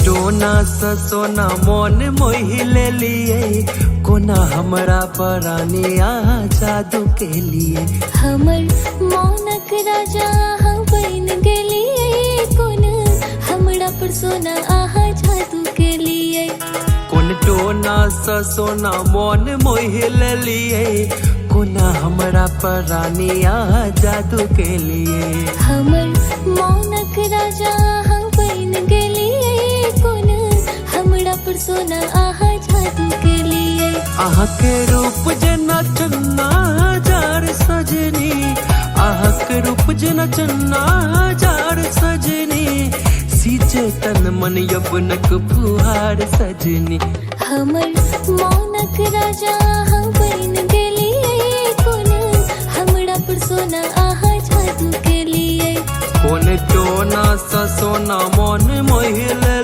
टोना स सोना मोन मोहि ले लिए, कोना हमरा परानिया जादू के लिए। हमर मौनक राजा हाँ बन गेलिए, कोन हमरा पर सोना आहा जादू के लिए। कोन टोना स सोना मोन मोहि ले लिए, कोना हमरा परानिया जादू के लिए। हमर मौनक राजा हाँ बन गेलिए, कोन हमरा पर सोना आहा जादू के लिए। आहा के रूप जना चन्ना जार सजनी, आहा के रूप जना चन्ना जार सजनी, सींचे तन मन यौवनक फुहार सजनी। हमर मौनक राजा हाँ बन गेलिए, कोन हमरा पर सोना आहा जादू के लिए। कोन टोना स सोना मोन मोहि ले